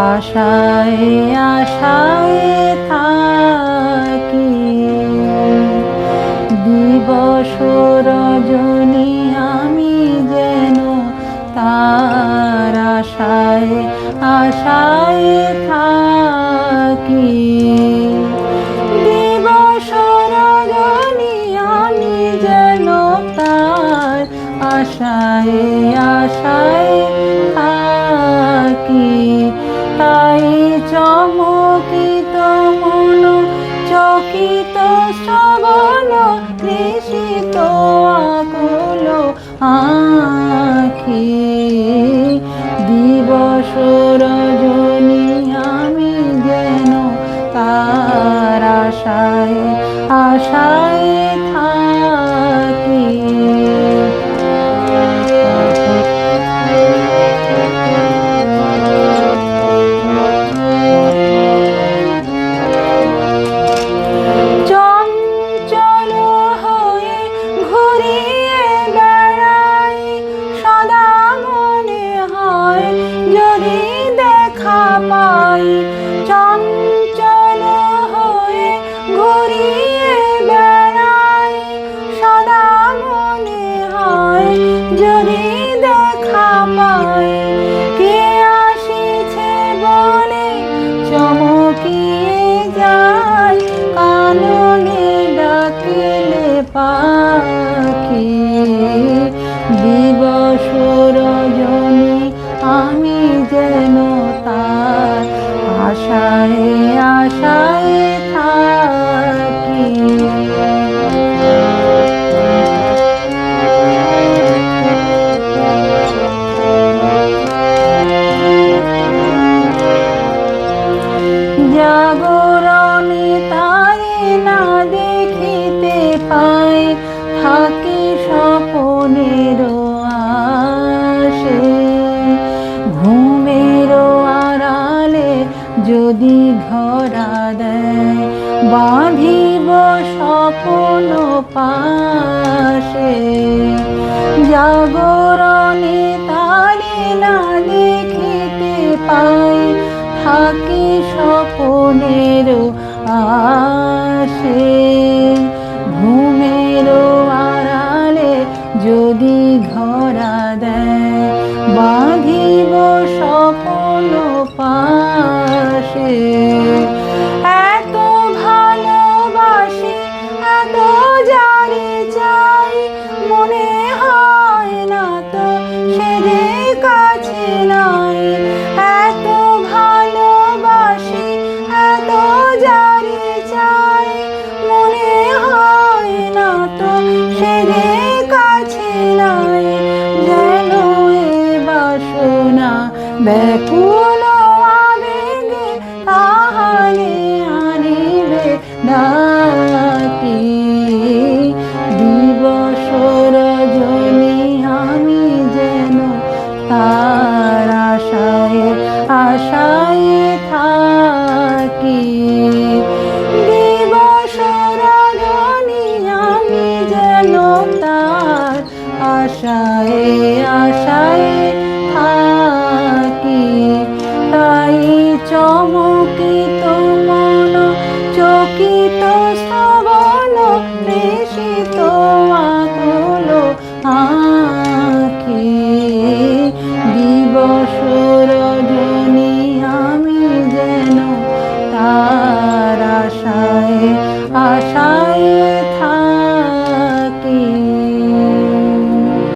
আশায় আশায় থাকি, দিবস রজনী আমি যেন তার আশায় আশায় থাকি। দিবস রজনী আমি যেন তার আশায় আশায় থাকি। তাই চমকিত মন, চকিত শ্রবণ, তৃষিত আকুল আঁখি। দিবস রজনী আমি যেন তার আশায় আশায় থাকি। চঞ্চল হয়ে ঘুরিয়ে বেড়াই, সদা মনে হয় যদি দেখা পাই। চঞ্চল হয়ে ঘুরিয়ে বেড়াই, সদা মনে হয় যদি দেখা পাই। কে আসিছে বলে চমকিয়ে যায়, কাননে ডাকিলে পাখি। দিবস রজনী আমি যেন তার আশায় আশায় থাকি। জাগরণে তারে না দেখিতে পাই, থাকি স্বপনের আশে। ঘুমের আড়ালে যদি ধরা দেয়, বাঁধিব স্বপন পাশে। জাগরণে তারে না দেখিতে পাই, থাকি স্বপনের আশে। ঘুমের আড়ালে যদি ধরা দেয়, বাঁধিব স্বপন পাশে। এত ভালোবাসি, এত জানি চাই, মনে হয় না তো সে যে কাছে নাই। এত ভালোবাসি, এত জানি চাই, মনে হয় না তো সে যে কাছে নাই। যেন এ বাসনা ব্যাকুল আবেগে তাহারে আনিবে ডাকি। দিবস রজনী আমি যেন তার আশায় আশায় থাকি। দিবস রজনী আমি যেন তার আশায় আশায় থাকি। তাই চমকিত মন, চকিত শ্রবণ, তৃষিত আকুল আঁখি। দিবস রজনী আমি যেন তার আশায় আশায়